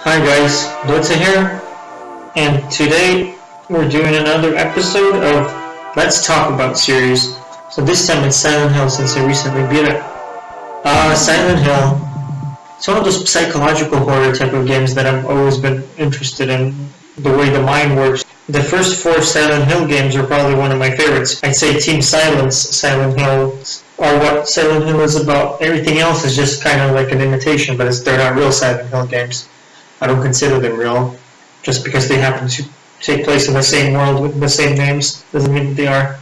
Hi guys, Dotsya here, and today we're doing another episode of Let's Talk About series. So this time it's Silent Hill since I recently beat it. Silent Hill, it's one of those psychological horror type of games that I've always been interested in, the way the mind works. The first 4 Silent Hill games are probably one of my favorites. I'd say Team Silence, Silent Hill, are what Silent Hill is about. Everything else is just kind of like an imitation, but they're not real Silent Hill games. I don't consider them real. Just because they happen to take place in the same world with the same names doesn't mean that they are.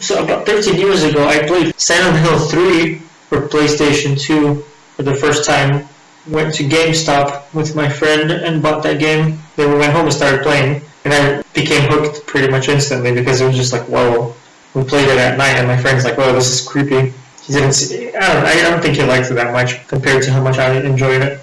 So about 13 years ago, I played Silent Hill 3 for PlayStation 2 for the first time. Went to GameStop with my friend and bought that game. Then we went home and started playing. And I became hooked pretty much instantly because it was just like, whoa. We played it at night and my friend's like, whoa, this is creepy. He didn't see, I don't think he liked it that much compared to how much I enjoyed it.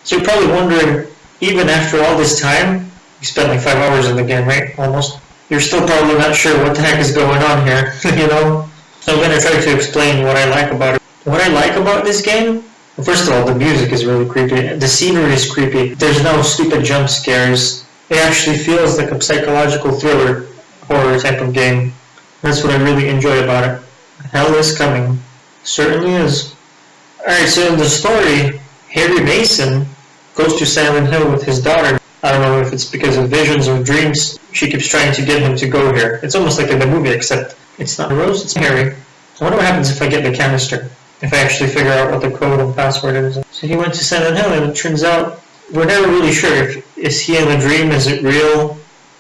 So you're probably wondering, even after all this time, you spent like 5 hours in the game, right? Almost. You're still probably not sure what the heck is going on here, you know? So I'm going to try to explain what I like about it. What I like about this game, well, first of all, the music is really creepy. The scenery is creepy. There's no stupid jump scares. It actually feels like a psychological thriller, horror type of game. That's what I really enjoy about it. Hell is coming. Certainly is. Alright, so in the story, Harry Mason goes to Silent Hill with his daughter. I don't know if it's because of visions or dreams. She keeps trying to get him to go here. It's almost like in the movie, except it's not Rose, it's Harry. I wonder what happens if I get the canister. If I actually figure out what the code and password is. So he went to Silent Hill and it turns out we're never really sure if is he in a dream, is it real?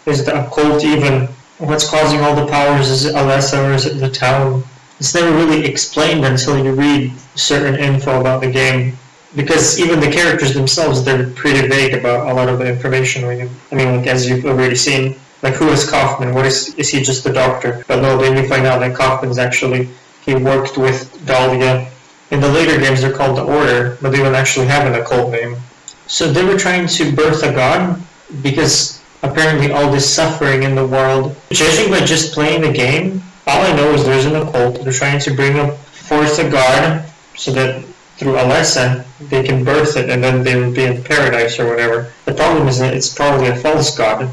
Is the occult even what's causing all the powers? Is it Alessa or is it the town? It's never really explained until you read certain info about the game. Because even the characters themselves, they're pretty vague about a lot of the information. Like as you've already seen, like who is Kaufman? What is he just a doctor? But no, then you find out that Kaufman's actually, he worked with Dotsya. In the later games they're called the Order, but they don't actually have an occult name. So they were trying to birth a god, because apparently all this suffering in the world, judging by just playing the game, all I know is there's an occult. They're trying to bring forth a god, so that through Alessa, they can birth it and then they will be in paradise or whatever. The problem is that it's probably a false god.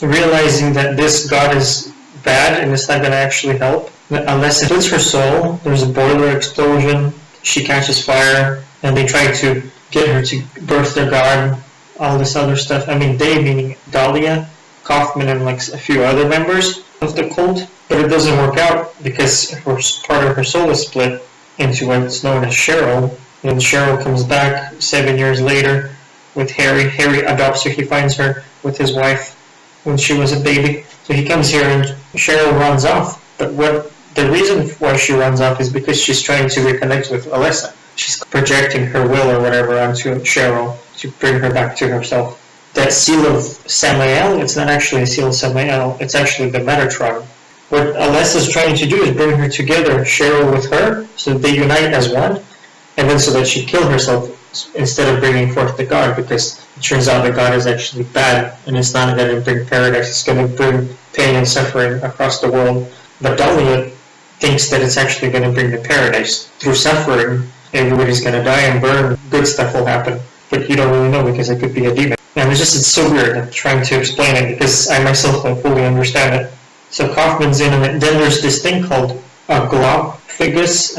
Realizing that this god is bad and it's not going to actually help, unless it splits her soul, there's a boiler explosion, she catches fire, and they try to get her to birth their god, all this other stuff. I mean, they meaning Dotsya, Kaufman, and like a few other members of the cult, but it doesn't work out because part of her soul is split into what's known as Cheryl. And Cheryl comes back 7 years later with Harry. Harry adopts her. He finds her with his wife when she was a baby. So he comes here and Cheryl runs off. But the reason why she runs off is because she's trying to reconnect with Alessa. She's projecting her will or whatever onto Cheryl to bring her back to herself. That seal of Samael, it's not actually a seal of Samael, it's actually the Metatron. What Alessa's trying to do is bring her together, Cheryl with her, so they unite as one. And then so that she kill herself instead of bringing forth the god, because it turns out the god is actually bad and it's not going to bring paradise, it's going to bring pain and suffering across the world. But Dotsya thinks that it's actually going to bring the paradise. Through suffering, everybody's going to die and burn, good stuff will happen. But you don't really know because it could be a demon. And it's so weird, I'm trying to explain it because I myself don't fully understand it. So Kaufman's in it. Then there's this thing called a glophagus,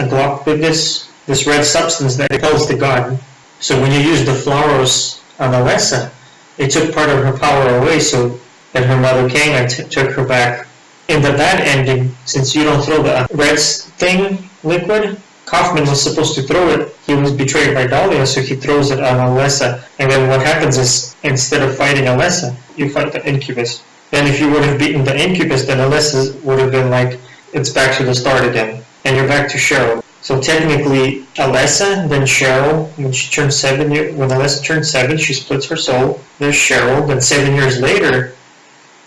this red substance that repels the god. So when you use the flowers on Alessa, it took part of her power away, so then her mother came and took her back. In the bad ending, since you don't throw the red thing, liquid, Kaufman was supposed to throw it. He was betrayed by Dotsya, so he throws it on Alessa. And then what happens is, instead of fighting Alessa, you fight the incubus. Then if you would have beaten the incubus, then Alessa would have been like, it's back to the start again. And you're back to Cheryl. So technically, Alessa, then Cheryl, when Alessa turns 7, she splits her soul. There's Cheryl, then 7 years later,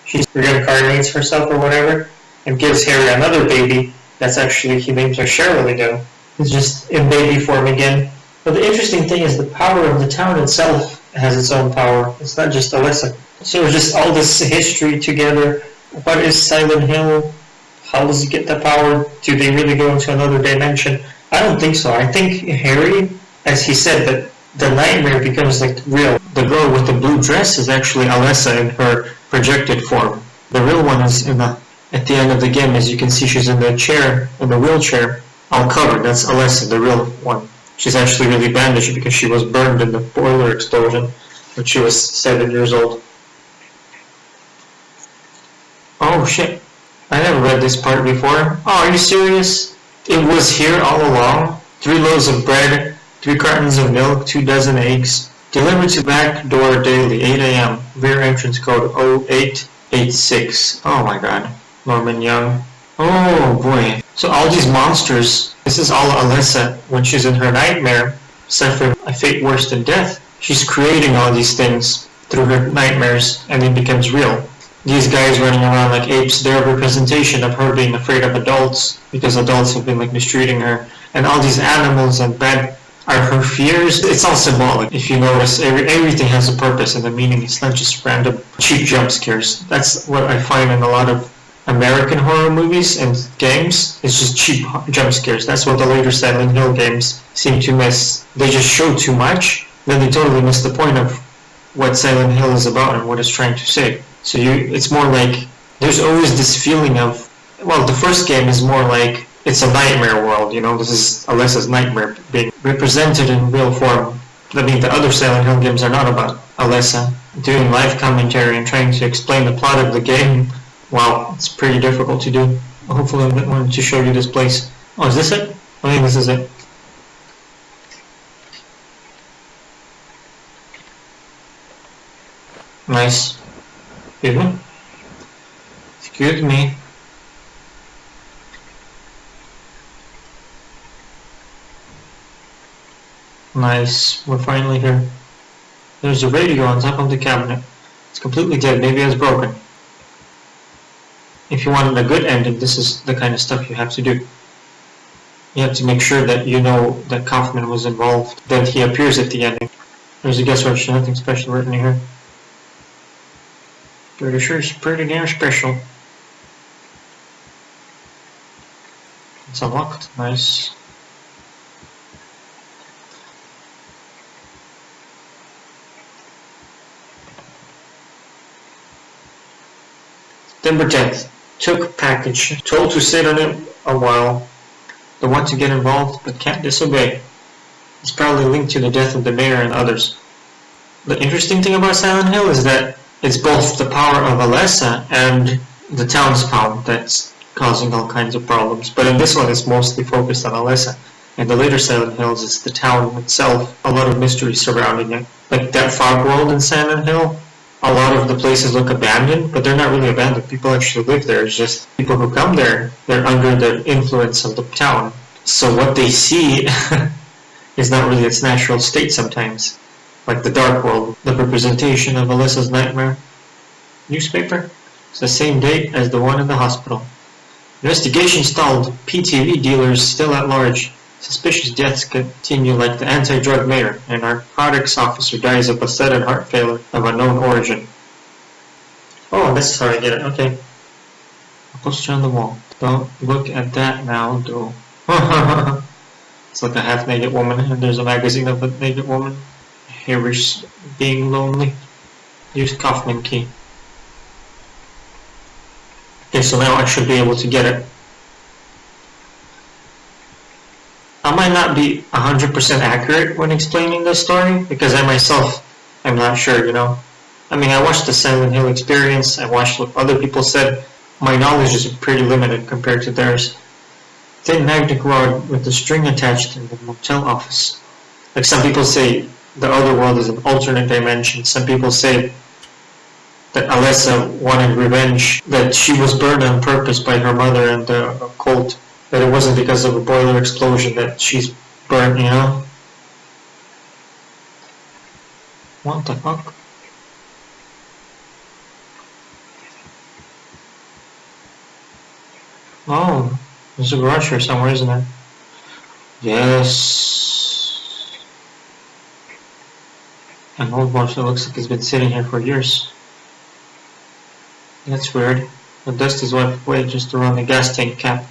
she reincarnates herself or whatever, and gives Harry another baby. That's actually, he names her Cheryl again. It's just in baby form again. But the interesting thing is the power of the town itself has its own power. It's not just Alessa. So just all this history together. What is Silent Hill? How does he get the power? Do they really go into another dimension? I don't think so. I think Harry, as he said, that the nightmare becomes like real. the girl with the blue dress is actually Alessa in her projected form. The real one is at the end of the game. As you can see, she's in the chair, in the wheelchair, all covered. That's Alessa, the real one. She's actually really bandaged because she was burned in the boiler explosion when she was 7 years old. Oh shit. I never read this part before. Oh, are you serious? It was here all along? 3 loaves of bread, 3 cartons of milk, 2 dozen eggs. Delivered to back door daily, 8 a.m. Rear entrance code 0886. Oh my god. Norman Young. Oh boy. So all these monsters, this is all Alessa when she's in her nightmare, suffering a fate worse than death. She's creating all these things through her nightmares and it becomes real. These guys running around like apes, they're a representation of her being afraid of adults because adults have been like mistreating her. And all these animals and bad are her fears. It's all symbolic. If you notice, everything has a purpose and a meaning. It's not just random cheap jump scares. That's what I find in a lot of American horror movies and games. It's just cheap jump scares. That's what the later Silent Hill games seem to miss. They just show too much, then they totally miss the point of what Silent Hill is about and what it's trying to say. So it's more like, there's always this feeling of, well, the first game is more like, it's a nightmare world, you know, this is Alessa's nightmare being represented in real form. I mean, the other Silent Hill games are not about Alessa doing live commentary and trying to explain the plot of the game. Wow, it's pretty difficult to do. Hopefully I'm going to show you this place. Oh, is this it? I think this is it. Nice. Excuse me? Excuse me. Nice. We're finally here. There's a radio on top of the cabinet. It's completely dead. Maybe it's broken. If you wanted a good ending, this is the kind of stuff you have to do. You have to make sure that you know that Kaufman was involved. Then he appears at the ending. There's a guest registry, nothing special written here. Pretty sure it's pretty damn special. It's unlocked. Nice. September 10th. Took package. Told to sit on it a while. Don't want to get involved, but can't disobey. It's probably linked to the death of the mayor and others. The interesting thing about Silent Hill is that it's both the power of Alessa and the townspound that's causing all kinds of problems. But in this one, it's mostly focused on Alessa. In the later Silent Hills, it's the town itself. A lot of mystery surrounding it. Like that fog world in Silent Hill, a lot of the places look abandoned, but they're not really abandoned. People actually live there. It's just people who come there, they're under the influence of the town. So what they see is not really its natural state sometimes. Like the Dark World, the representation of Alessa's nightmare. Newspaper? It's the same date as the one in the hospital. Investigation stalled. PTV dealers still at large. Suspicious deaths continue like the anti-drug mayor. A narcotics officer dies of a sudden heart failure of unknown origin. Oh, this is how I get it. Okay. A poster on the wall. Don't look at that now, though. It's like a half-naked woman, and there's a magazine of a naked woman. Here is being lonely. Use Kaufman key. Okay, so now I should be able to get it. I might not be 100% accurate when explaining this story, because I myself am not sure, you know. I mean, I watched the Silent Hill experience, I watched what other people said. My knowledge is pretty limited compared to theirs. Thin magnetic rod with a string attached in the motel office. Like some people say, the other world is an alternate dimension. Some people say that Alessa wanted revenge, that she was burned on purpose by her mother and the cult, that it wasn't because of a boiler explosion that she's burned, you know? What the fuck? Oh, there's a garage here somewhere, isn't there? Yes. An old watch that looks like it's been sitting here for years. That's weird. The dust is wiped away just around the gas tank cap.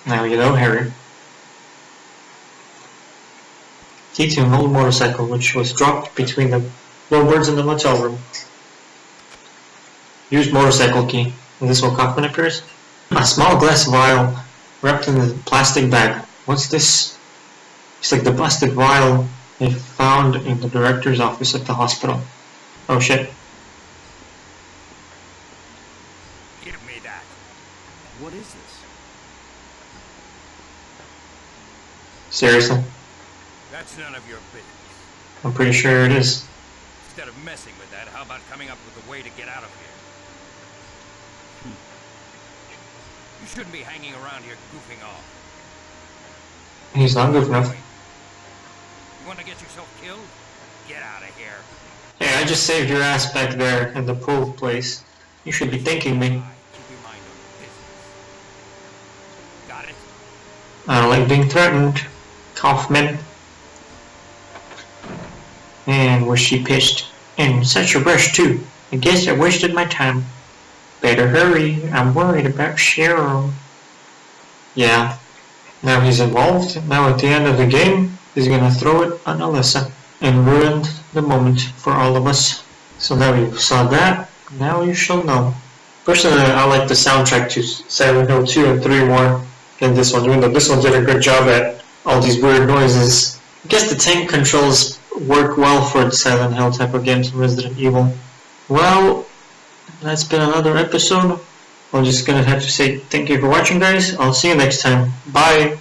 Now you know, Harry. Key to an old motorcycle which was dropped between the floorboards in the motel room. Use motorcycle key. Is this where Kaufman appears? A small glass vial wrapped in a plastic bag. What's this? It's like the plastic vial they found in the director's office at the hospital. Oh shit. Give me that. What is this? Seriously? That's none of your business. I'm pretty sure it is. Instead of messing with that, how about coming up with a way to get out of here? You shouldn't be hanging around here goofing off. He's not good enough. You want to get yourself killed? Get out of here. Hey, I just saved your ass back there in the pool place. You should be thanking me. Keep your mind on business. Got it? I don't like being threatened, Kaufman. And was she pissed? And such a rush too. I guess I wasted my time. Better hurry, I'm worried about Cheryl. Yeah. Now he's involved. Now at the end of the game, he's gonna throw it on Alessa. And ruined the moment for all of us. So now you saw that, now you shall know. Personally, I like the soundtrack to Silent Hill 2 and 3 more than this one, even though this one did a good job at all these weird noises. I guess the tank controls work well for Silent Hill type of games in Resident Evil. Well, that's been another episode. I'm just gonna have to say thank you for watching, guys. I'll see you next time. Bye!